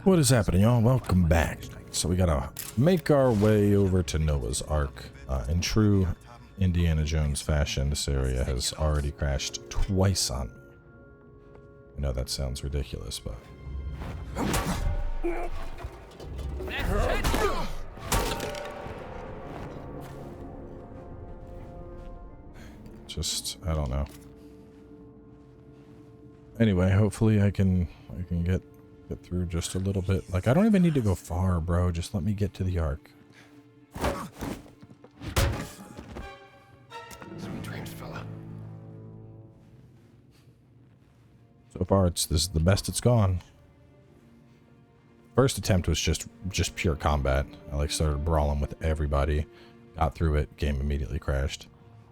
What is happening, y'all? Welcome back. So we gotta make our way over to Noah's Ark. In true Indiana Jones fashion, this area has already crashed twice on me. I know that sounds ridiculous, but... Just, I don't know. Anyway, hopefully I can get through just a little bit. Like, I don't even need to go far, bro. Just let me get to the Ark. Sweet dreams, fella. So far, this is the best it's gone. First attempt was just pure combat. I like started brawling with everybody, got through it, game immediately crashed.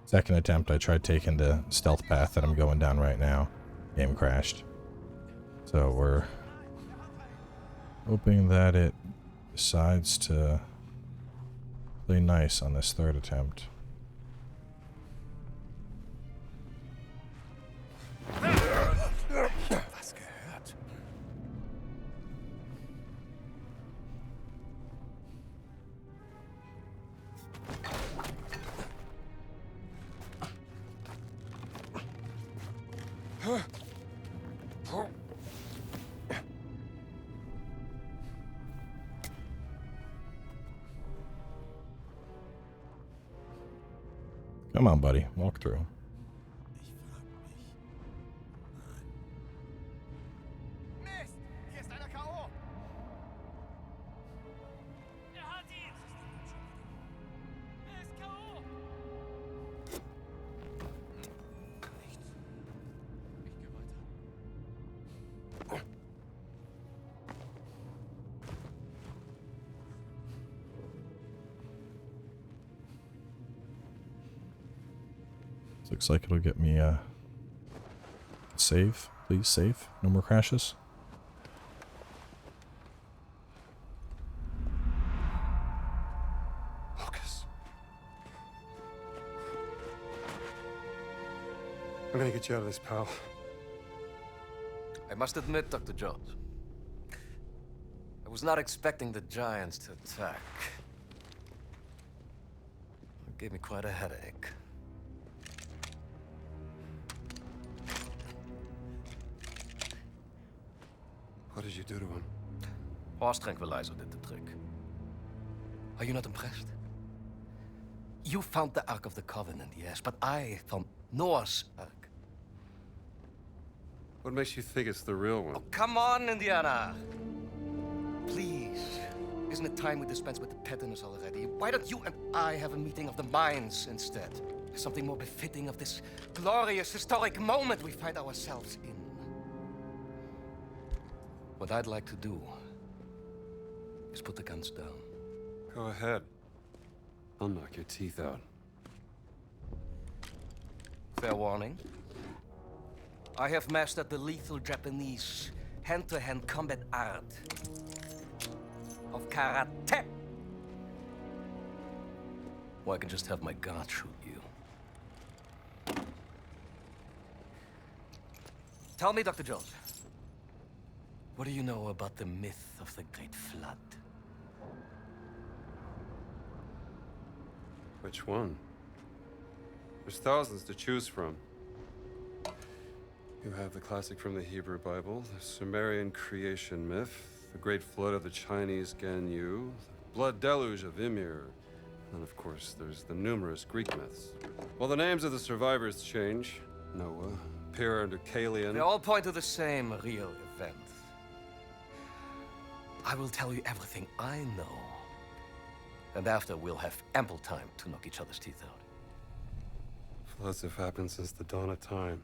Second attempt, I tried taking the stealth path that I'm going down right now. Game crashed. So we're hoping that it decides to play nice on this third attempt. Come on, buddy. Walk through. Mist! Hier ist einer K.O. Hat ihn! Ist K.O. Nichts. Ich gehe weiter. Looks like it'll get me save. Please save. No more crashes. Lucas. I'm gonna get you out of this, pal. I must admit, Dr. Jones, I was not expecting the giants to attack. It gave me quite a headache. What did you do to him? Horse tranquilizer did the trick. Are you not impressed? You found the Ark of the Covenant, yes, but I found Noah's Ark. What makes you think it's the real one? Oh, come on, Indiana! Please. Isn't it time we dispense with the pettiness already? Why don't you and I have a meeting of the minds instead? Something more befitting of this glorious historic moment we find ourselves in. What I'd like to do is put the guns down. Go ahead. I'll knock your teeth out. Fair warning. I have mastered the lethal Japanese hand-to-hand combat art of karate. Or I can just have my guard shoot you. Tell me, Dr. Jones. What do you know about the myth of the Great Flood? Which one? There's thousands to choose from. You have the classic from the Hebrew Bible, the Sumerian creation myth, the Great Flood of the Chinese Ganyu, the Blood Deluge of Ymir, and of course there's the numerous Greek myths. Well, the names of the survivors change. Noah, Pyrrha, and Deucalion. They all point to the same real event. I will tell you everything I know. And after, we'll have ample time to knock each other's teeth out. Floods have happened since the dawn of time.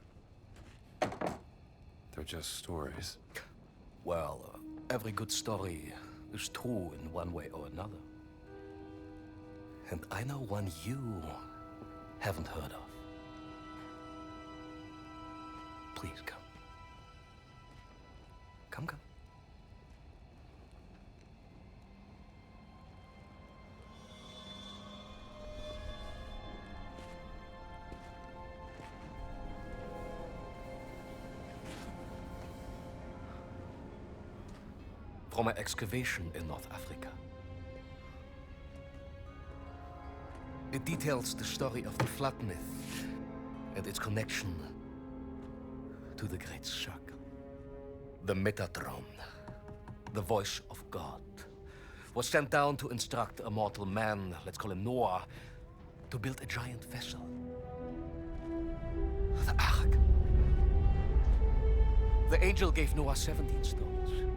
They're just stories. Well, every good story is true in one way or another. And I know one you haven't heard of. Please come. Come. from an excavation in North Africa. It details the story of the Flood myth and its connection to the Great Circle. The Metatron, the voice of God, was sent down to instruct a mortal man, let's call him Noah, to build a giant vessel. The Ark. The angel gave Noah 17 stones,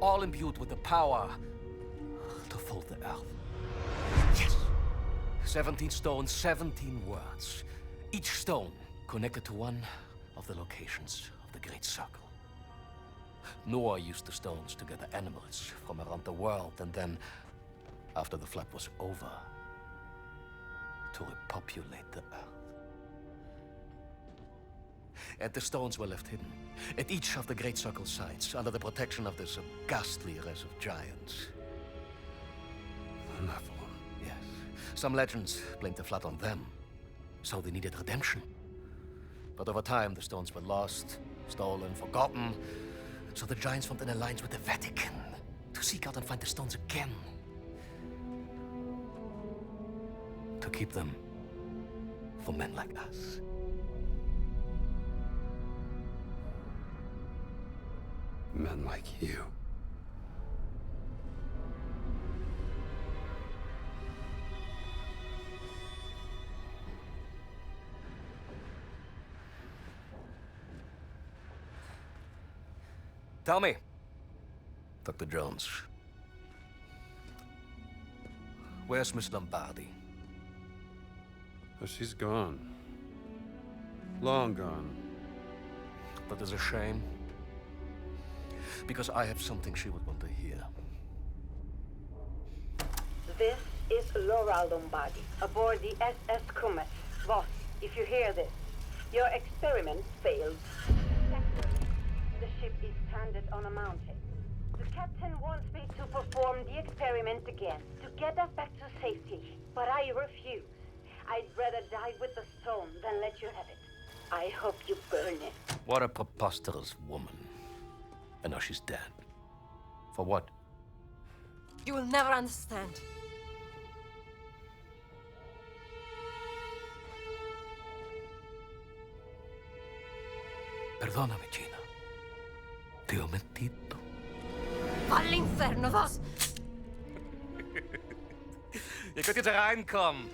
all imbued with the power to fold the earth. Yes! 17 stones, 17 words. Each stone connected to one of the locations of the Great Circle. Noah used the stones to gather animals from around the world, and then, after the flood was over, to repopulate the earth. And the stones were left hidden at each of the Great Circle sites, under the protection of this ghastly race of giants. The Nephilim. Yes. Some legends blamed the flood on them, so they needed redemption. But over time, the stones were lost, stolen, forgotten. So the giants formed an alliance with the Vatican to seek out and find the stones again. To keep them for men like us. Men like you. Tell me, Dr. Jones. Where's Miss Lombardi? Oh, she's gone. Long gone. That is a shame. Because I have something she would want to hear. This is Laura Lombardi, aboard the SS Comet. Boss, if you hear this, your experiment failed. The ship is stranded on a mountain. The captain wants me to perform the experiment again, to get us back to safety. But I refuse. I'd rather die with the stone than let you have it. I hope you burn it. What a preposterous woman. And now she's dead. For what? You will never understand. Perdóname, Gina. Ti ho mentito. All'inferno, vos! Je kunt jetzt reinkommen.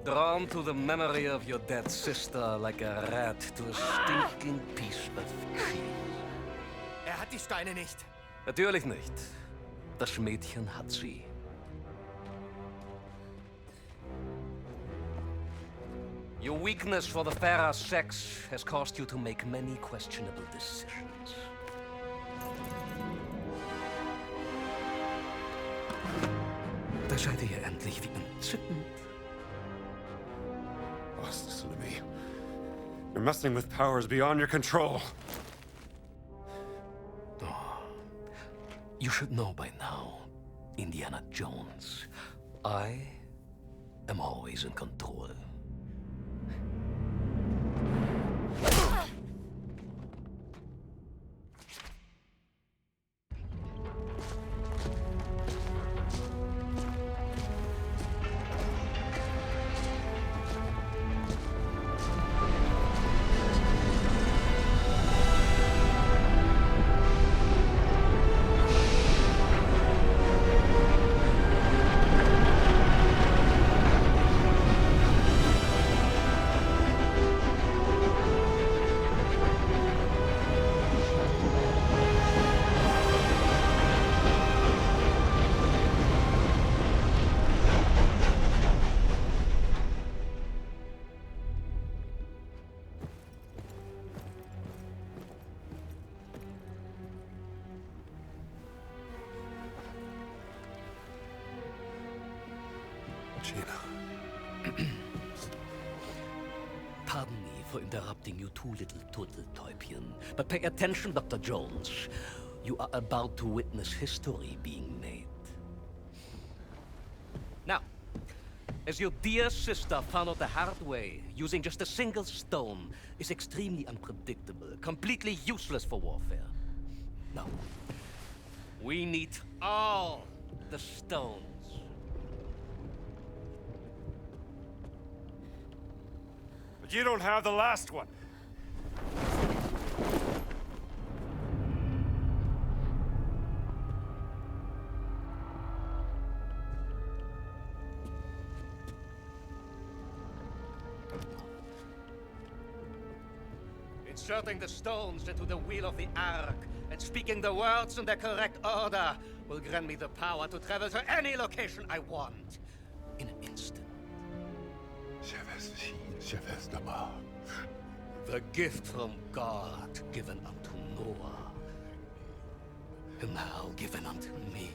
Drawn to the memory of your dead sister like a rat to a stinking piece of cheese. Hat die Steine nicht. Natürlich nicht. Das Mädchen hat sie. Your weakness for the fairer sex has caused you to make many questionable decisions. Da seid ihr endlich wie entzückend. Boss, listen to me. You're messing with powers beyond your control. You should know by now, Indiana Jones. I am always in control. Pardon me for interrupting you two little turtle-täubchen, but pay attention, Dr. Jones. You are about to witness history being made. Now, As your dear sister found out the hard way, using just a single stone is extremely unpredictable, completely useless for warfare. No. We need all the stones. But you don't have the last one. Inserting the stones into the wheel of the Ark and speaking the words in the correct order will grant me the power to travel to any location I want in an instant. The gift from God given unto Noah, and now given unto me.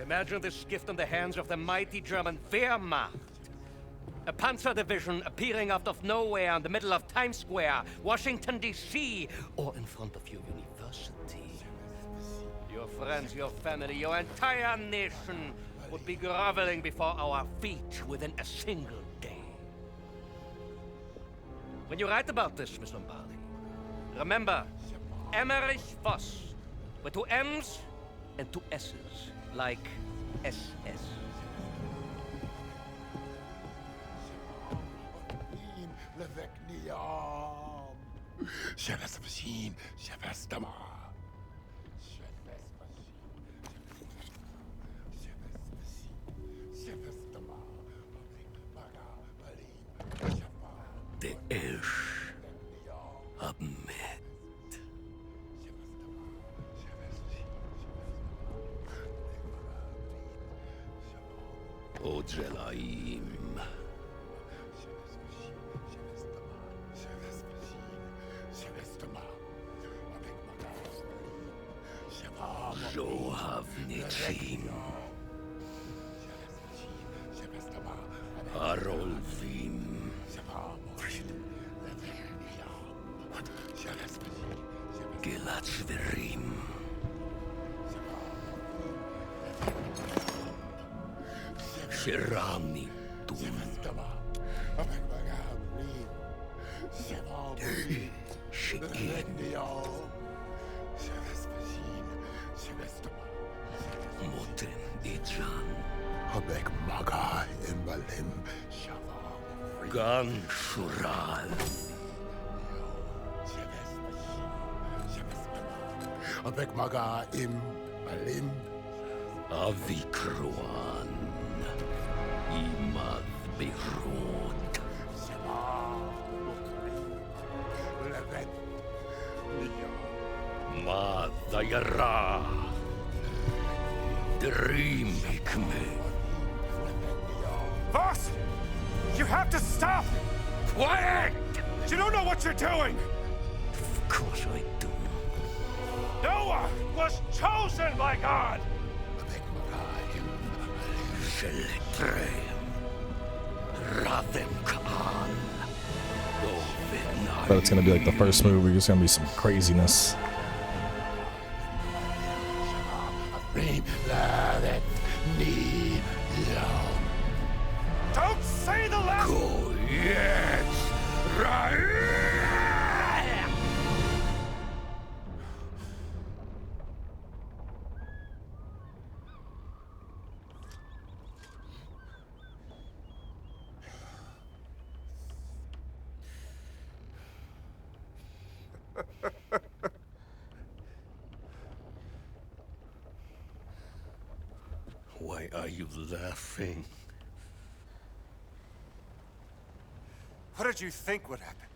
Imagine this gift in the hands of the mighty German Wehrmacht. A panzer division appearing out of nowhere in the middle of Times Square, Washington, D.C., or in front of your university. Your friends, your family, your entire nation would be groveling before our feet within a single day. When you write about this, Miss Lombardi, remember, Emmerich Voss, with 2 M's and 2 S's, like SS. De ish admit. Ojelaim. Zohavnitzim. Harolvim. Gilatzverim. Shiranitum. Shigin. Motem Ijan. Habek Maga Imbalim Gan Shural. Habek Maga Imbalim Avikruan. Imad Beirut. Madayara. Dream me. Voss! You have to stop! Quiet! You don't know what you're doing! Of course I do. Noah was chosen by God! Seletrem. Radem Kaan. But it's gonna be like the first movie, it's gonna be some craziness. Don't say the last... Go, yes! Right! Why are you laughing? What did you think would happen?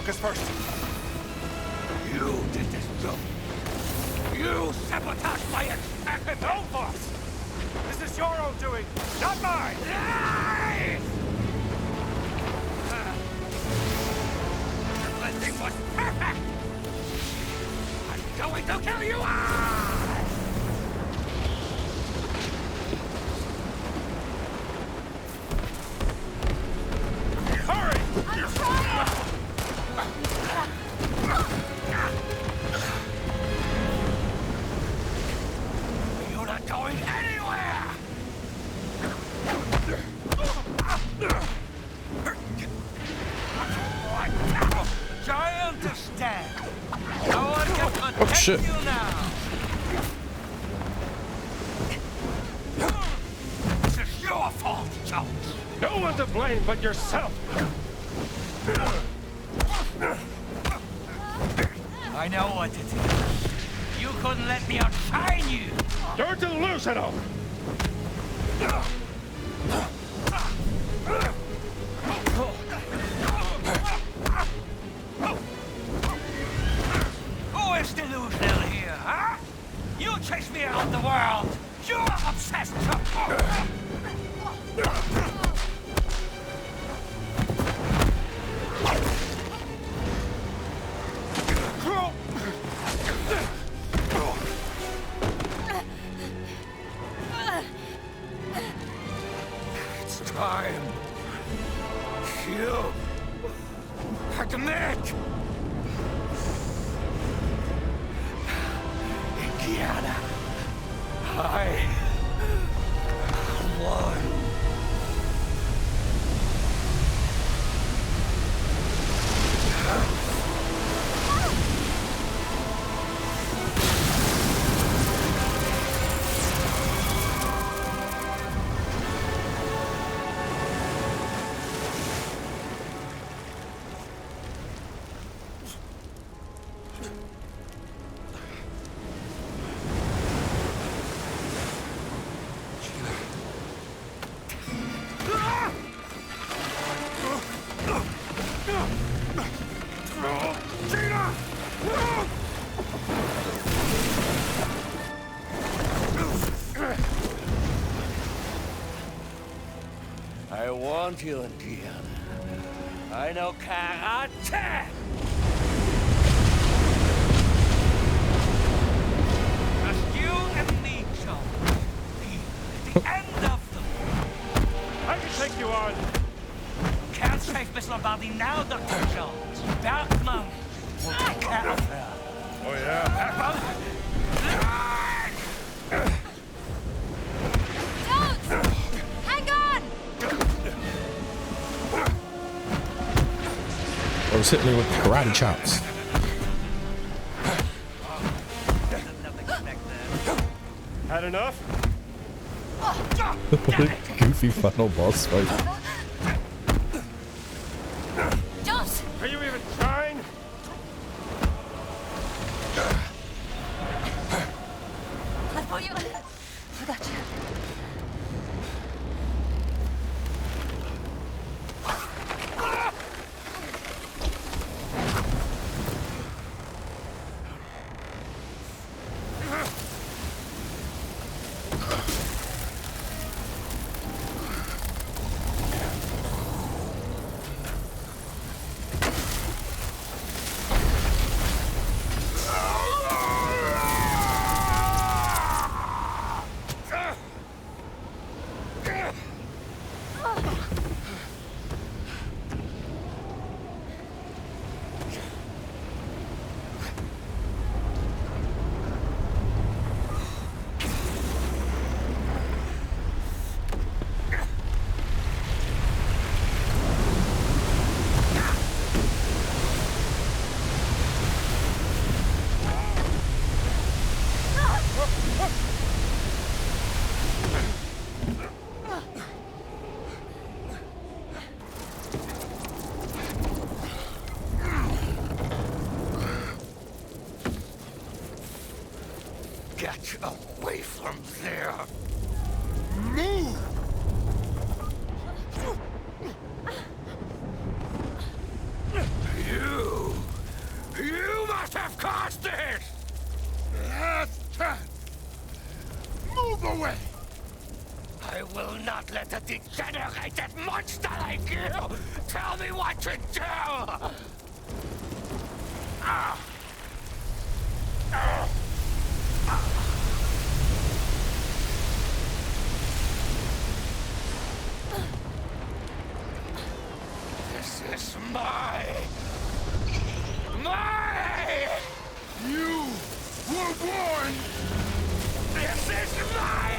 us first. You did this, Bill. You sabotaged my experiment. No, boss! This is your own doing, not mine! Everything was perfect! I'm going to kill you all! Hurry! I'm trying! You're not going anywhere! Do I understand? No one can protect shit. you now! This is your fault, Jones! No one to blame but yourself! I know what it is. You couldn't let me outshine you! You're delusional! Who is delusional here, huh? You chased me around the world! You're obsessed! It's time. You admit. Indiana, I won. I want you, Indiana. I know karate! Just you and me, Jones. The end of the war. I can take you on! Can't save Miss Lombardi now, Dr. Jones. Bergman will take care of her. Oh, yeah? Jones! Hang on! I was hitting me with karate chops. Had enough? Goofy final boss fight. Jones! Are you even trying? I'll pull you. I got you. Get away from there! Move! You I will not let a degenerated monster like you tell me what to do! This is my... You were born! This is my...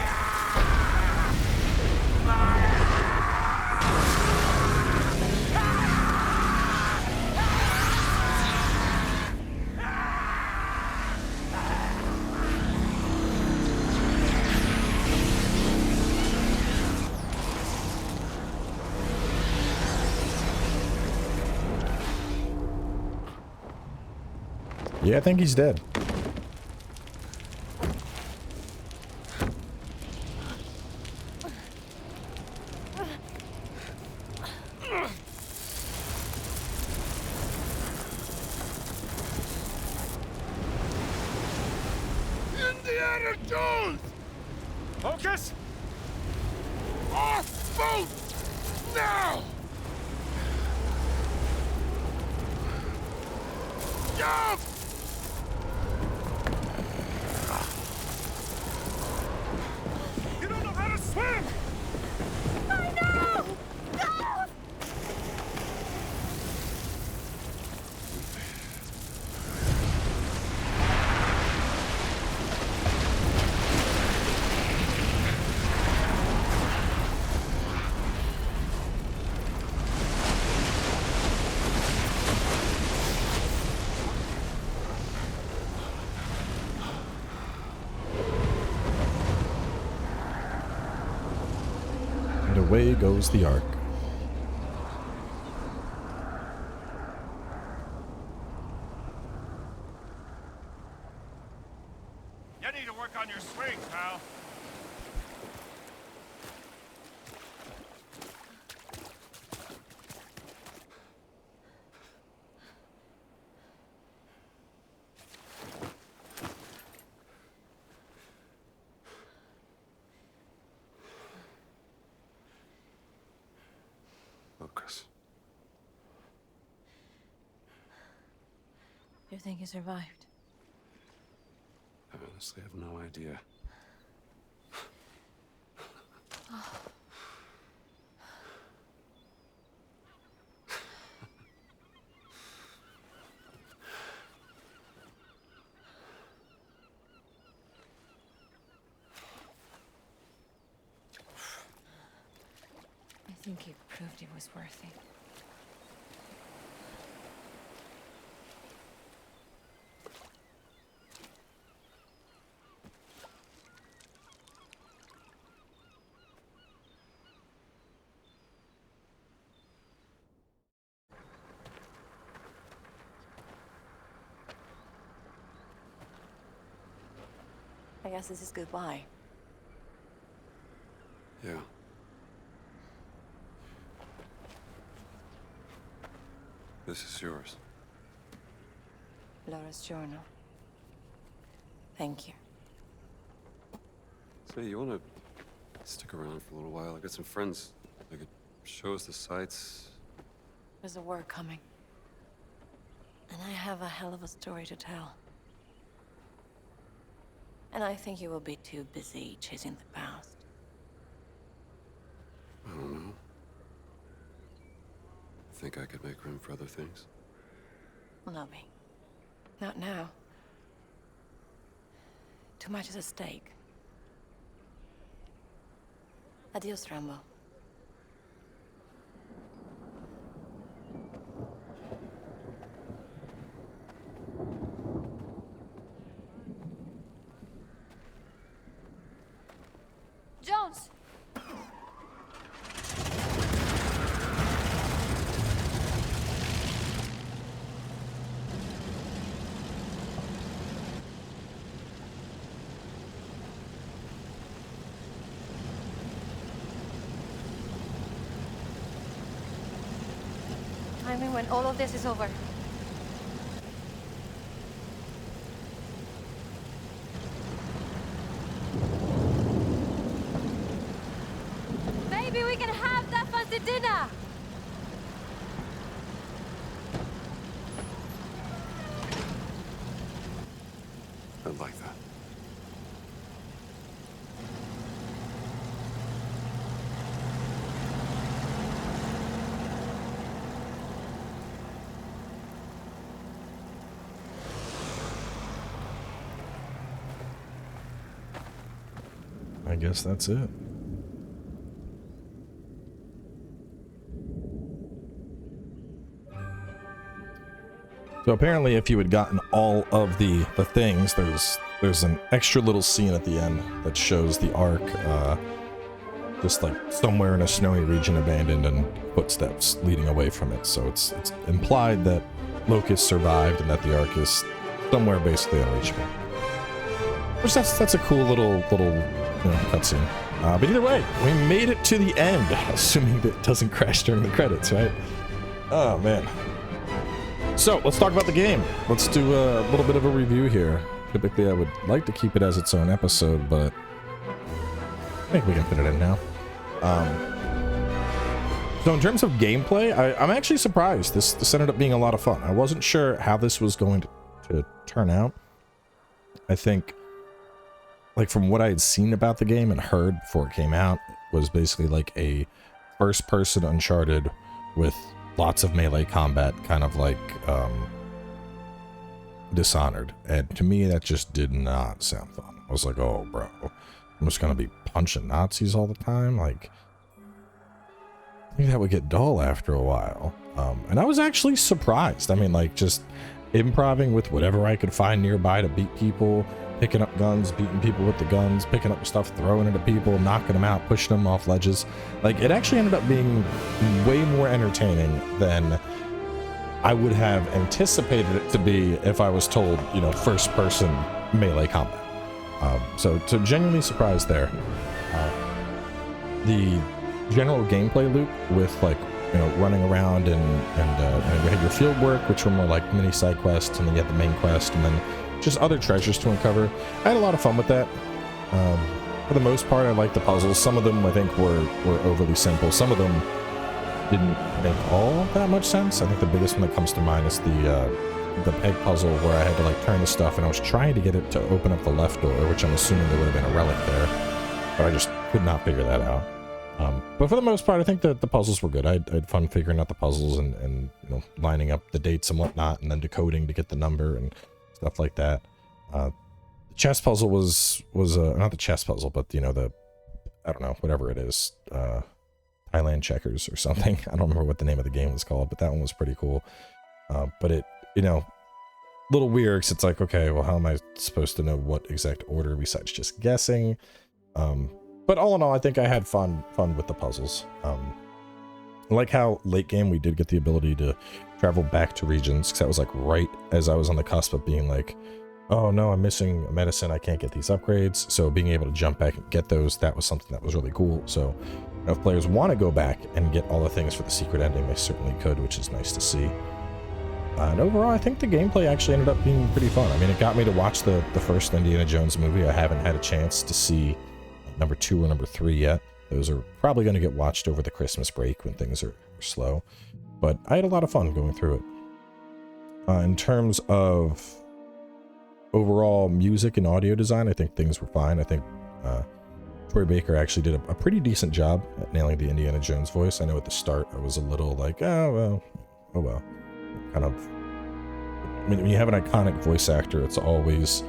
Yeah, I think he's dead. Indiana Jones! Focus! Off boat! Now! Jump! You don't know how to swim! I know! No! And away goes the Ark. You need to work on your swing, pal. Focus. You think you survived? I honestly have no idea. I think you proved it was worth it. I guess this is goodbye. Yeah. This is yours. Laura's journal. Thank you. Say, you wanna stick around for a little while? I got some friends. They could show us the sights. There's a war coming. And I have a hell of a story to tell. And I think you will be too busy chasing the past. I don't know. Think I could make room for other things? No, me. Not now. Too much is at stake. Adios, Rambo. Jones! I mean, when all of this is over. dinner! I like that. I guess that's it. So apparently if you had gotten all of the things, there's an extra little scene at the end that shows the Ark just like somewhere in a snowy region abandoned and footsteps leading away from it. So it's implied that Locust survived and that the Ark is somewhere basically unreachable. Which that's a cool little cutscene. But either way, we made it to the end, assuming that it doesn't crash during the credits, right? Oh man. So let's talk about the game. Let's do a little bit of a review here. Typically I would like to keep it as its own episode, but I think we can fit it in now. So in terms of gameplay, I'm actually surprised. This ended up being a lot of fun. I wasn't sure how this was going to turn out. I think, like, from what I had seen about the game and heard before it came out, it was basically like a first-person Uncharted with lots of melee combat, kind of like Dishonored. And to me, that just did not sound fun. I was like, oh, bro, I'm just gonna be punching Nazis all the time? Like, I think that would get dull after a while. And I was actually surprised. I mean, like, just improving with whatever I could find nearby to beat people, picking up guns, beating people with the guns, picking up stuff, throwing it at people, knocking them out, pushing them off ledges. Like, it actually ended up being way more entertaining than I would have anticipated it to be if I was told, you know, first-person melee combat. So genuinely surprised there. The general gameplay loop with, like, you know, running around and you had your field work, which were more like mini side quests, and then you had the main quest, and then just other treasures to uncover. I had a lot of fun with that. For the most part, I liked the puzzles. Some of them I think were overly simple. Some of them didn't make all that much sense. I think the biggest one that comes to mind is the peg puzzle where I had to like turn the stuff and I was trying to get it to open up the left door, which I'm assuming there would have been a relic there, but I just could not figure that out. But for the most part, I think that the puzzles were good. I had fun figuring out the puzzles and you know, lining up the dates and whatnot, and then decoding to get the number and stuff like that. The chess puzzle was not the chess puzzle, but you know, I don't know, whatever it is, Thailand checkers or something. I don't remember what the name of the game was called, but that one was pretty cool. But it, you know, a little weird, because it's like, okay, well, how am I supposed to know what exact order besides just guessing? But all in all, I think I had fun with the puzzles. I like how late game we did get the ability to travel back to regions, because that was like right as I was on the cusp of being like, oh no, I'm missing a medicine, I can't get these upgrades. So being able to jump back and get those, that was something that was really cool. So if players want to go back and get all the things for the secret ending, they certainly could, which is nice to see. And overall, I think the gameplay actually ended up being pretty fun. I mean, it got me to watch the first Indiana Jones movie. I haven't had a chance to see number 2 or number 3 yet. Those are probably going to get watched over the Christmas break when things are slow. But I had a lot of fun going through it. In terms of overall music and audio design, I think things were fine. I think Troy Baker actually did a pretty decent job at nailing the Indiana Jones voice. I know at the start I was a little like, oh well. Kind of, when you have an iconic voice actor, it's always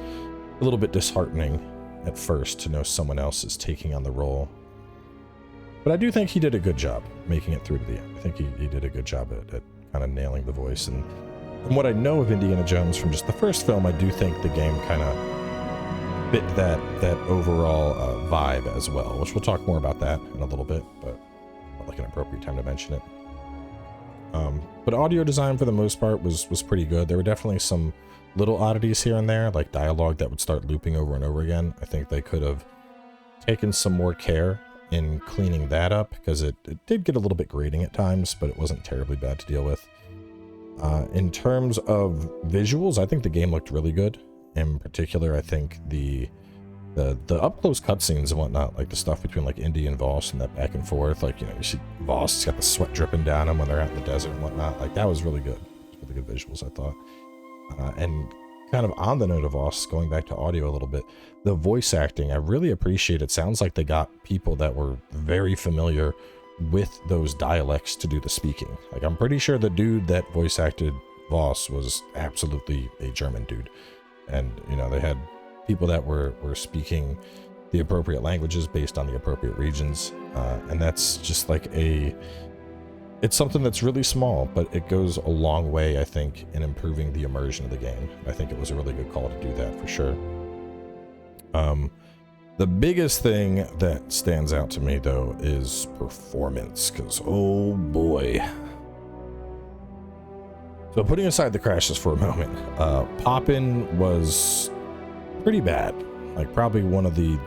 a little bit disheartening at first to know someone else is taking on the role. But I do think he did a good job making it through to the end. I think he did a good job at kind of nailing the voice. And from what I know of Indiana Jones from just the first film, I do think the game kind of fit that overall vibe as well, which we'll talk more about that in a little bit, but not like an appropriate time to mention it. But audio design for the most part was pretty good. There were definitely some little oddities here and there, like dialogue that would start looping over and over again. I think they could have taken some more care in cleaning that up, because it did get a little bit grating at times, but it wasn't terribly bad to deal with. In terms of visuals, I think the game looked really good. In particular, I think the The up close cutscenes and whatnot, like the stuff between like Indy and Voss and that back and forth, like, you know, you see Voss, he's got the sweat dripping down him when they're out in the desert and whatnot. Like, that was really good. Really good visuals, I thought. And kind of on the note of Voss, going back to audio a little bit, the voice acting, I really appreciate. It sounds like they got people that were very familiar with those dialects to do the speaking. Like, I'm pretty sure the dude that voice acted Voss was absolutely a German dude. And, you know, they had people that were speaking the appropriate languages based on the appropriate regions. And that's just like it's something that's really small, but it goes a long way, I think, in improving the immersion of the game. I think it was a really good call to do that for sure. The biggest thing that stands out to me, though, is performance, because, oh boy. So putting aside the crashes for a moment, Poppin' was pretty bad. Like, probably one of the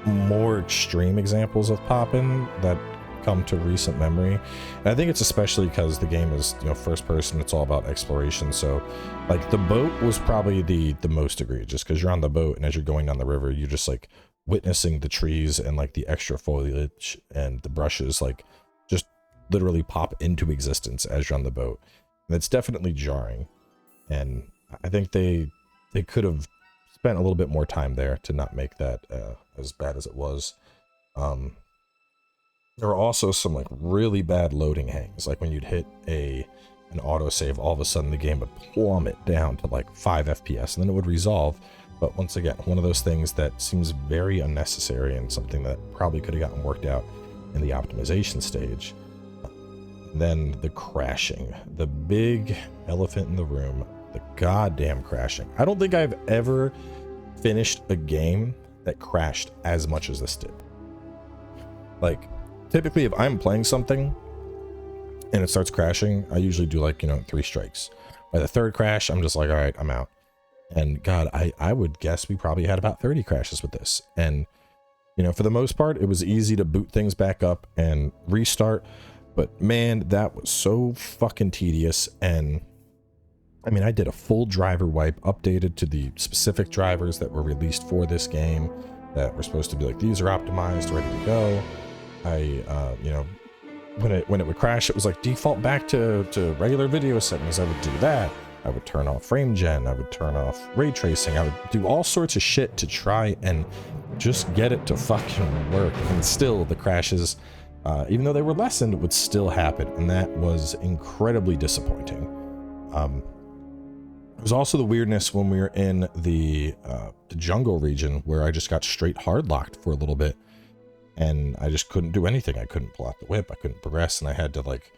more extreme examples of Poppin' that come to recent memory. And I think it's especially because the game is, you know, first person, it's all about exploration. So like the boat was probably the most egregious, because you're on the boat and as you're going down the river, you're just like witnessing the trees and like the extra foliage and the brushes like just literally pop into existence as you're on the boat. And it's definitely jarring. And I think they could have spent a little bit more time there to not make that as bad as it was. There were also some like really bad loading hangs, like when you'd hit an autosave, all of a sudden the game would plummet down to like 5 FPS and then it would resolve. But once again, one of those things that seems very unnecessary and something that probably could have gotten worked out in the optimization stage. Then the crashing, the big elephant in the room, the goddamn crashing. I don't think I've ever finished a game that crashed as much as this did. Like, typically, if I'm playing something and it starts crashing, I usually do like, you know, 3 strikes. By the 3rd crash, I'm just like, all right, I'm out. And God, I would guess we probably had about 30 crashes with this. And, you know, for the most part, it was easy to boot things back up and restart. But man, that was so fucking tedious. And I mean, I did a full driver wipe, updated to the specific drivers that were released for this game that were supposed to be like, these are optimized, ready to go. You know, when it would crash, it was like default back to regular video settings. I would do that. I would turn off frame gen. I would turn off ray tracing. I would do all sorts of shit to try and just get it to fucking work. And still, the crashes, even though they were lessened, would still happen. And that was incredibly disappointing. There was also the weirdness when we were in the jungle region where I just got straight hard locked for a little bit. And I just couldn't do anything. I couldn't pull out the whip. I couldn't progress. And I had to, like,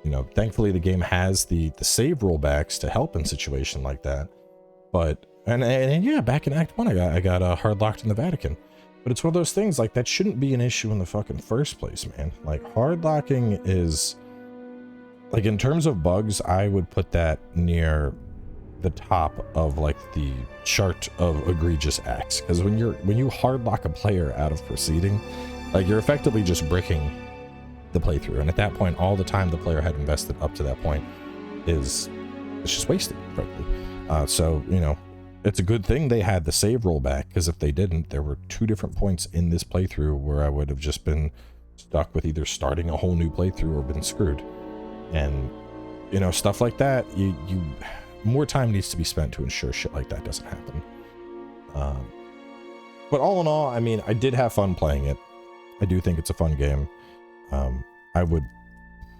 you know, thankfully the game has the save rollbacks to help in situation like that. But, and yeah, back in Act 1, I got hard locked in the Vatican. But it's one of those things, like, that shouldn't be an issue in the fucking first place, man. Like, hard locking is, like, in terms of bugs, I would put that near the top of, like, the chart of egregious acts. Because when you hard lock a player out of proceeding, like, you're effectively just bricking the playthrough, and at that point, all the time the player had invested up to that point it's just wasted, frankly. So, you know, it's a good thing they had the save rollback, because if they didn't, there were 2 different points in this playthrough where I would have just been stuck with either starting a whole new playthrough or been screwed. And, you know, stuff like that, you more time needs to be spent to ensure shit like that doesn't happen. But all in all, I mean, I did have fun playing it. I do think it's a fun game. I would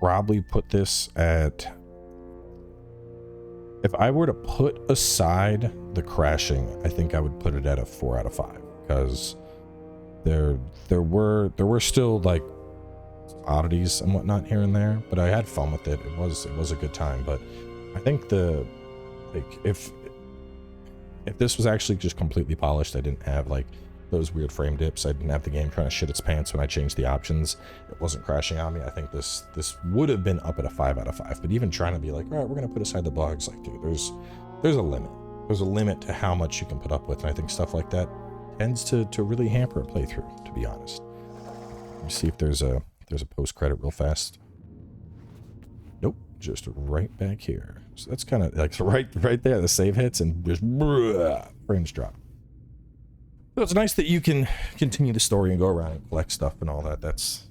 probably put this at, if I were to put aside the crashing, I think I would put it at a 4 out of 5, because there were still like oddities and whatnot here and there, but I had fun with it. It was a good time. But I think if this was actually just completely polished, I didn't have like those weird frame dips, I didn't have the game trying to shit its pants when I changed the options, it wasn't crashing on me, I think this would have been up at a 5 out of 5. But even trying to be like, all right, we're gonna put aside the bugs, like, dude, there's a limit. There's a limit to how much you can put up with, and I think stuff like that tends to really hamper a playthrough, to be honest. Let me see if there's a post-credit real fast. Nope, just right back here. So that's kind of like right there, the save hits and just frames drop. it's nice that you can continue the story and go around and collect stuff and all that. That's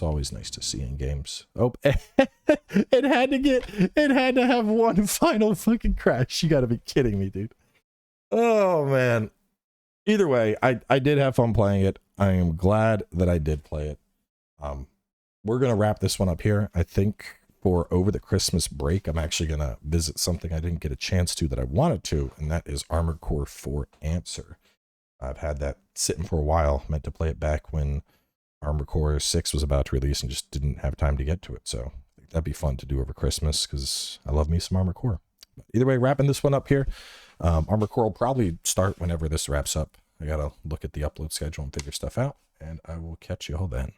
always nice to see in games. Oh, it had to have one final fucking crash. You gotta be kidding me, dude. Oh man. Either way, I did have fun playing it. I am glad that I did play it. We're gonna wrap this one up here. I think for over the Christmas break, I'm actually gonna visit something I didn't get a chance to that I wanted to, and that is Armored Core 4 Answer. I've had that sitting for a while. Meant to play it back when Armored Core 6 was about to release and just didn't have time to get to it. So I think that'd be fun to do over Christmas because I love me some Armored Core. But either way, wrapping this one up here. Armored Core will probably start whenever this wraps up. I gotta look at the upload schedule and figure stuff out, and I will catch you all then.